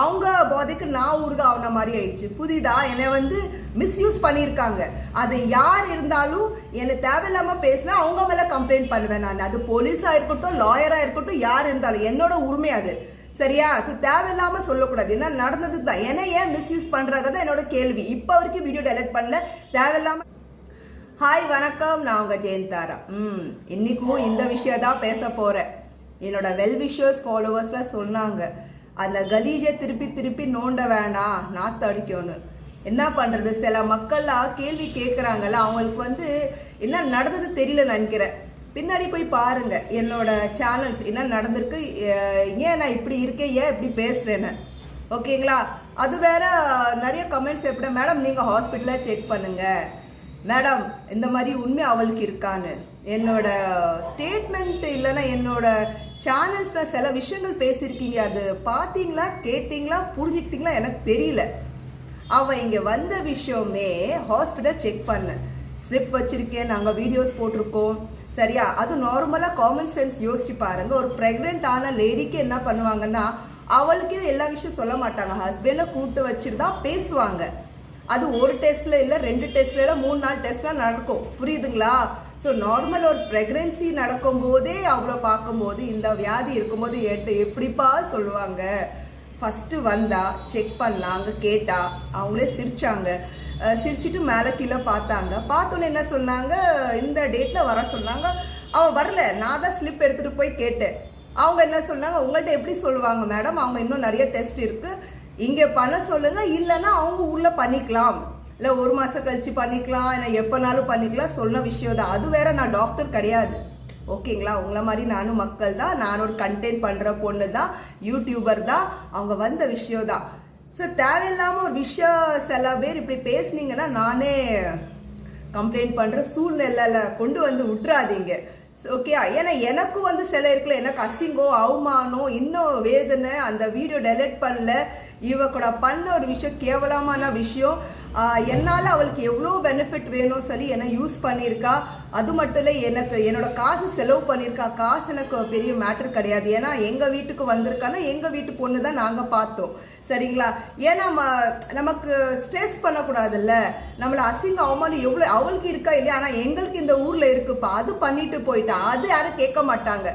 அவங்க போதைக்கு நான் ஊருக ஆன மாதிரி ஆயிடுச்சு. புதிதா என்னை வந்து மிஸ்யூஸ் பண்ணியிருக்காங்க. அது யார் இருந்தாலும் என்னை தேவையில்லாம பேசினா அவங்க மேல கம்ப்ளைண்ட் பண்ணுவேன் நான். அது போலீஸா இருக்கட்டும், லாயரா இருக்கட்டும், யார் இருந்தாலும் என்னோட உரிமை அது. சரியா? தேவையில்லாம சொல்லக்கூடாது. என்ன நடந்ததுக்கு தான். என்ன ஏன் மிஸ்யூஸ் பண்றதான் என்னோட கேள்வி. இப்ப வரைக்கும் வீடியோ டெலிட் பண்ணல. தேவையில்லாம. ஹாய் வணக்கம், நான் உங்க ஜெயந்தாரா. இன்னைக்கும் இந்த விஷயம் தான் பேச போறேன். என்னோட வெல் விஷர்ஸ் ஃபாலோவர்ஸ்ல சொன்னாங்க, அந்த கலீஜை திருப்பி திருப்பி நோண்ட வேணாம், நாத்து அடிக்கணும். என்ன பண்றது, சில மக்கள்லாம் கேள்வி கேட்கறாங்கல்ல, அவங்களுக்கு வந்து என்ன நடந்தது தெரியல நினைக்கிறேன். பின்னாடி போய் பாருங்க என்னோட சேனல்ஸ் என்ன நடந்திருக்கு, ஏன் நான் இப்படி இருக்கேன், ஏன் இப்படி பேசுறேன்னு. ஓகேங்களா? அது வேற நிறைய கமெண்ட்ஸ் எப்படி, மேடம் நீங்க ஹாஸ்பிட்டல்ல செக் பண்ணுங்க மேடம், இந்த மாதிரி உண்மை அவளுக்கு இருக்கான்னு. என்னோட ஸ்டேட்மெண்ட் இல்லைன்னா என்னோட சேனல்ஸ்ல சில விஷயங்கள் பேசியிருக்கீங்க, அது பார்த்தீங்களா, கேட்டீங்களா, புரிஞ்சுக்கிட்டீங்களா எனக்கு தெரியல. அவ இங்க வந்த விஷயமே ஹாஸ்பிட்டல் செக் பண்ண ஸ்லிப் வச்சிருக்கேன், நாங்கள் வீடியோஸ் போட்டிருக்கோம். சரியா? அது நார்மலா காமன் சென்ஸ் யோசிச்சு பாருங்க. ஒரு பிரெக்னென்ட் ஆன லேடிக்கு என்ன பண்ணுவாங்கன்னா, அவளுக்கு இது எல்லா விஷயம் சொல்ல மாட்டாங்க, ஹஸ்பண்டை கூப்பிட்டு வச்சுட்டு தான் பேசுவாங்க. அது ஒரு டெஸ்ட்ல இல்ல, 2 டெஸ்ட்ல இல்ல, 3-4 டெஸ்ட்லாம் நடக்கும். புரியுதுங்களா? ஸோ நார்மல் ஒரு பிரெக்னன்சி நடக்கும் போதே அவ்வளோ பார்க்கும்போது, இந்த வியாதி இருக்கும்போது எப்படிப்பா சொல்லுவாங்க. ஃபர்ஸ்ட் வந்தா செக் பண்ணாங்க, கேட்டா அவங்களே சிரிச்சாங்க. சிரிச்சிட்டு மேலே கீழே பார்த்தாங்க. பார்த்தோன்னே என்ன சொன்னாங்க, இந்த டேட்ல வர சொன்னாங்க. அவன் வரல, நான் தான் ஸ்லிப் எடுத்துட்டு போய் கேட்டேன். அவங்க என்ன சொன்னாங்க, உங்கள்கிட்ட எப்படி சொல்லுவாங்க மேடம், அவங்க இன்னும் நிறைய டெஸ்ட் இருக்கு, இங்க பண்ண சொல்லுங்க, இல்லைன்னா அவங்க உள்ள பண்ணிக்கலாம், இல்லை 1 மாசம் கழிச்சு பண்ணிக்கலாம், இல்லை எப்போனாலும் பண்ணிக்கலாம், சொன்ன விஷயம் தான். அது வேற, நான் டாக்டர் கிடையாது. ஓகேங்களா? உங்களை மாதிரி நானும் மக்கள் தான், நான் ஒரு கண்டென்ட் பண்ற பொண்ணு தான், யூடியூபர் தான். அவங்க வந்த விஷயம் தான். ஸோ தேவையில்லாம ஒரு விஷயம் சில பேர் இப்படி பேசுனீங்கன்னா நானே கம்ப்ளைண்ட் பண்ற சூழ்நிலையில கொண்டு வந்து விட்டுறாதீங்க. ஓகே? ஏன்னா எனக்கும் வந்து சில இருக்குல்ல, எனக்கு அசிங்கம், அவமானம், இன்னும் வேதனை. அந்த வீடியோ டெலிட் பண்ணல, இவ கூட பண்ண ஒரு விஷயம் கேவலமான விஷயம். என்னால் அவளுக்கு எவ்வளோ பெனிஃபிட் வேணும் சொல்லி என்னை யூஸ் பண்ணியிருக்கா. அது மட்டும் இல்லை, எனக்கு என்னோட காசு செலவு பண்ணியிருக்கா. காசு எனக்கு பெரிய மேட்ரு கிடையாது. ஏன்னா எங்கள் வீட்டுக்கு வந்திருக்கான்னா எங்கள் வீட்டு பொண்ணு தான் நாங்கள் பார்த்தோம். சரிங்களா? ஏன்னா நமக்கு ஸ்ட்ரெஸ் பண்ணக்கூடாதுல்ல, நம்மளை அசிங்கம் அவமானம் எவ்வளோ அவளுக்கு இருக்கா இல்லையா, ஆனால் எங்களுக்கு இந்த ஊரில் இருக்குப்பா, அது பண்ணிட்டு போயிட்டா, அது யாரும் கேட்க மாட்டாங்க.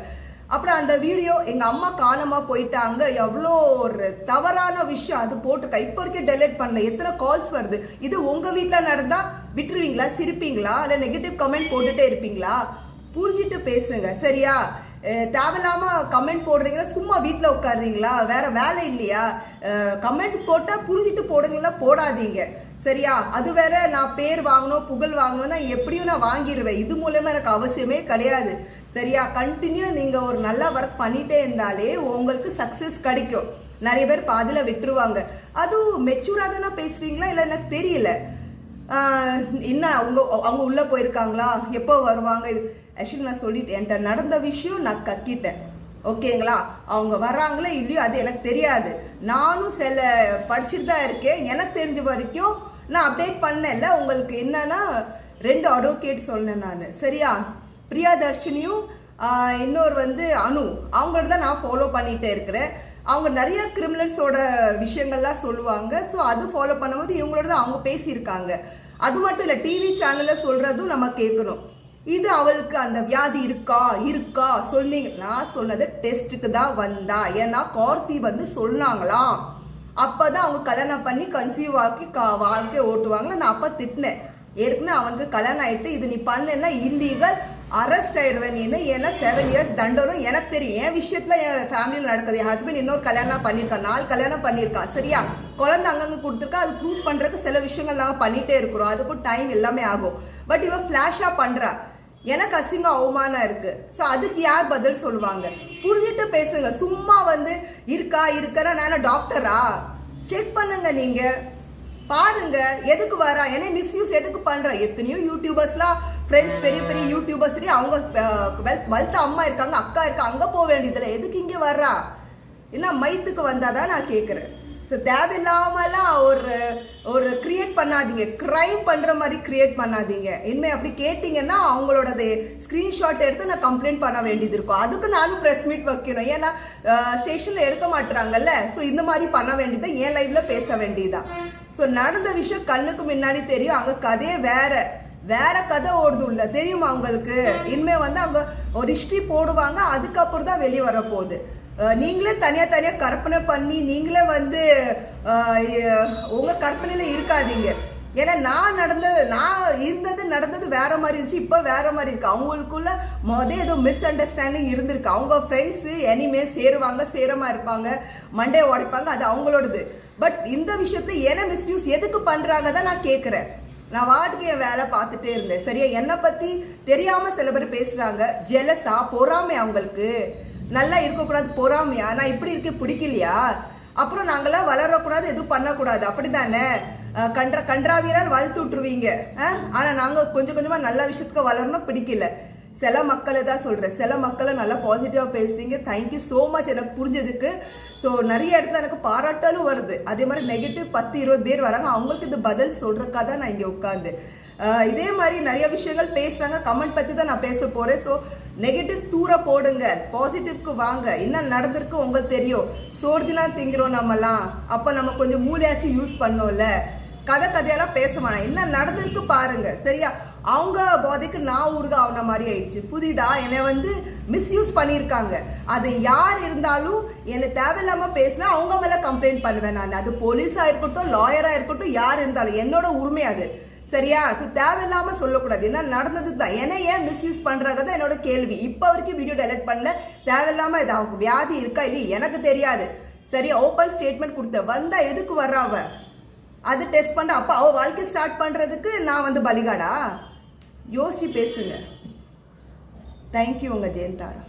அப்புறம் அந்த வீடியோ எங்க அம்மா காணாம போயிட்டாங்க, எவ்வளோ ஒரு தவறான விஷயம், அது போட்டு இப்போ வரைக்கும் டெலிட் பண்ணல. எத்தனை கால்ஸ் வருது. இது உங்க வீட்டில் நடந்தா விட்டுருவீங்களா, சிரிப்பீங்களா, இல்லை நெகட்டிவ் கமெண்ட் போட்டுட்டே இருப்பீங்களா? புரிஞ்சுட்டு பேசுங்க. சரியா? தேவையில்லாம கமெண்ட் போடுறீங்களா, சும்மா வீட்டில் உட்காடுறீங்களா, வேற வேலை இல்லையா? கமெண்ட் போட்டா புரிஞ்சுட்டு போடுங்களா, போடாதீங்க. சரியா? அது வேற, நான் பேர் வாங்கணும், புகழ் வாங்கணும்னா எப்படியும் நான் வாங்கிடுவேன். இது மூலமா எனக்கு அவசியமே கிடையாது. சரியா? கண்டினியூ நீங்க ஒரு நல்ல ஒர்க் பண்ணிட்டே இருந்தாலே உங்களுக்கு சக்சஸ் கிடைக்கும். நிறைய பேர் பாதியில விட்டுருவாங்க. அதுவும் மெச்சூரா தானே பேசுறீங்களா, இல்லை எனக்கு தெரியல. என்ன அவங்க உள்ள போயிருக்காங்களா, எப்போ வருவாங்க? ஆக்சுவலி நான் சொல்லிட்டேன், என்கிட்ட நடந்த விஷயம் நான் கக்கிட்டேன். ஓகேங்களா? அவங்க வர்றாங்களோ இல்லையோ அது எனக்கு தெரியாது. நானும் சில படிச்சுட்டு தான் இருக்கேன். எனக்கு தெரிஞ்ச வரைக்கும் நான் அப்டேட் பண்ணல. உங்களுக்கு என்னன்னா 2 அட்வொகேட் சொன்னேன் நான். சரியா? பிரியாதர்ஷினியும் இன்னொரு வந்து அனு, அவங்கள்ட்ட தான் நான் ஃபாலோ பண்ணிட்டே இருக்கிறேன். அவங்க நிறைய கிரிமினல்ஸோட விஷயங்கள்லாம் சொல்லுவாங்க. ஸோ அது ஃபாலோ பண்ணும்போது இவங்களோட தான் அவங்க பேசியிருக்காங்க. அது மட்டும் இல்லை, டிவி சேனலில் சொல்றதும் நம்ம கேட்கணும். இது அவளுக்கு அந்த வியாதி இருக்கா சொன்னீங்க. நான் சொன்னது டெஸ்ட்டுக்கு தான் வந்தா. ஏன்னா கார்த்தி வந்து சொன்னாங்களாம், அப்பதான் அவங்க கல்யாணம் பண்ணி கன்சீவ் ஆக்கி வாழ்க்கை ஓட்டுவாங்களா. நான் அப்ப திட்டினேன், ஏற்கனவே அவனுக்கு கல்யாணம் ஆயிட்டு, இது நீ பண்ணா இல்லீகல், அரெஸ்ட் ஆயிடுவேன் நீ. ஏன்னா 7 இயர்ஸ் தண்டனும் எனக்கு தெரியும். என் விஷயத்துல என் ஃபேமிலியில் நடக்குது. என் ஹஸ்பண்ட் இன்னொரு கல்யாணம் பண்ணியிருக்கான், 4 கல்யாணம் பண்ணியிருக்கான். சரியா? குழந்தை அங்கங்க கொடுத்துருக்கா. அது ப்ரூவ் பண்றதுக்கு சில விஷயங்கள் நாங்கள் பண்ணிட்டே இருக்கிறோம். அதுக்கும் டைம் எல்லாமே ஆகும். பட் இவ ஃபிளாஷா பண்றா, எனக்கு அசிங்கம் அவமானம் இருக்கு. ஸோ அதுக்கு யார் பதில் சொல்லுவாங்க? புரிஞ்சுட்டு பேசுங்க. சும்மா வந்து இருக்கா நான் டாக்டரா? செக் பண்ணுங்க. நீங்க பாருங்க எதுக்கு வரா, என்ன மிஸ்யூஸ் எதுக்கு பண்ற. எத்தனையோ யூடியூபர்ஸ்லாம் ஃப்ரெண்ட்ஸ், பெரிய பெரிய யூடியூபர்ஸ், அவங்க வளர்த்த அம்மா இருக்காங்க, அக்கா இருக்கா, அங்க போக வேண்டியதில்லை. எதுக்கு இங்க வர்றா? என்ன மைத்துக்கு வந்தாதான் நான் கேட்குறேன். ஸோ தேவையில்லாமலாம் ஒரு கிரியேட் பண்ணாதீங்க, கிரைம் பண்ணுற மாதிரி கிரியேட் பண்ணாதீங்க. இனிமேல் அப்படி கேட்டிங்கன்னா அவங்களோட ஸ்க்ரீன்ஷாட் எடுத்து நான் கம்ப்ளைண்ட் பண்ண வேண்டியது இருக்கும். அதுக்கு நானும் ப்ரெஸ் மீட் வைக்கணும், ஏன்னா ஸ்டேஷனில் எடுக்க மாட்டுறாங்கல்ல. ஸோ இந்த மாதிரி பண்ண வேண்டியதான், என் லைவ்ல பேச வேண்டியதான். ஸோ நடந்த விஷயம் கண்ணுக்கு முன்னாடி தெரியும், அங்கே கதையே வேற கதை ஓடுது உள்ள, தெரியுமா உங்களுக்கு? இனிமே வந்து அவங்க ஒரு ஹிஸ்ட்ரி போடுவாங்க, அதுக்கப்புறம் தான் வெளியே வரப்போகுது. நீங்களே தனியா கற்பனை பண்ணி நீங்களே வந்து உங்க கற்பனையில இருக்காதீங்க. ஏன்னா நான் நடந்தது வேற மாதிரி இருந்துச்சு, இப்போ வேற மாதிரி இருக்கு. அவங்களுக்குள்ள ஏதோ மிஸ் அண்டர்ஸ்டாண்டிங் இருந்திருக்கு. அவங்க ஃப்ரெண்ட்ஸ் எனிமே சேரமா இருப்பாங்க, மண்டே உடைப்பாங்க, அது அவங்களோடது. பட் இந்த விஷயத்துல என்ன மிஸ்யூஸ் எதுக்கு பண்றாங்க தான் நான் கேட்கிறேன். நான் வாட்டுக்கு என் வேலை பார்த்துட்டே இருந்தேன். சரியா, என்னை பத்தி தெரியாம சில பேர் பேசுறாங்க. ஜெலஸா, பொறாமை, அவங்களுக்கு நல்லா இருக்கக்கூடாது, பொறாமையா, நான் இப்படி இருக்க பிடிக்கலையா, அப்புறம் நாங்களாம் வளரக்கூடாது, எதுவும் பண்ணக்கூடாது, அப்படித்தானே? கன்றாவியால் வளர்த்து விட்டுருவீங்க. ஆனா நாங்க கொஞ்சமா நல்ல விஷயத்துக்கு வளரணும், பிடிக்கல. சில மக்களை தான் சொல்றேன், சில மக்களை நல்லா பாசிட்டிவா பேசுறீங்க. தேங்க்யூ ஸோ மச் எனக்கு புரிஞ்சதுக்கு. ஸோ நிறைய இடத்துல எனக்கு பாராட்டாலும் வருது. அதே மாதிரி நெகட்டிவ் 10-20 பேர் வராங்க, அவங்களுக்கு இது பதில் சொல்றதுக்காக தான் நான் இங்கே உட்காந்து இதே மாதிரி நிறைய விஷயங்கள் பேசுறாங்க. கமெண்ட் பத்தி தான் நான் பேச போறேன். ஸோ நெகட்டிவ் தூர போடுங்க, பாசிட்டிவ்க்கு வாங்க. என்ன நடந்திருக்கு உங்களுக்கு தெரியும். சோர்திலாம் திங்கிறோம் நம்மலாம், அப்போ நம்ம கொஞ்சம் மூளையாச்சும் யூஸ் பண்ணோம்ல. கதையெல்லாம் பேச வேணாம், என்ன நடந்திருக்கு பாருங்க. சரியா, அவங்க போதைக்கு நான் ஊருக ஆன மாதிரி ஆயிடுச்சு. புதிதா என்னை வந்து மிஸ்யூஸ் பண்ணியிருக்காங்க. அது யார் இருந்தாலும் என்னை தேவையில்லாம பேசினா அவங்க மேல கம்ப்ளைண்ட் பண்ணுவேன் நான். அது போலீஸா இருக்கட்டும், லாயரா இருக்கட்டும், யார் இருந்தாலும் என்னோட உரிமை அது. சரியா, ஸோ தேவையில்லாம சொல்லக்கூடாது. என்ன நடந்தது தான், என்ன ஏன் மிஸ்யூஸ் பண்றாங்க தான் என்னோட கேள்வி. இப்போ வரைக்கும் வீடியோ டெலிட் பண்ணல. தேவையில்லாம இது அவங்க வியாதி இருக்கா இல்லையா எனக்கு தெரியாது. சரியா, ஓப்பன் ஸ்டேட்மெண்ட் கொடுத்த வந்தா எதுக்கு வர்றாவ, அது டெஸ்ட் பண்ண. அப்போ அவ வாழ்க்கை ஸ்டார்ட் பண்றதுக்கு நான் வந்து பலிகாடா? யோசிச்சு பேசுங்க. தேங்க்யூ உங்க ஜெயந்தாரா.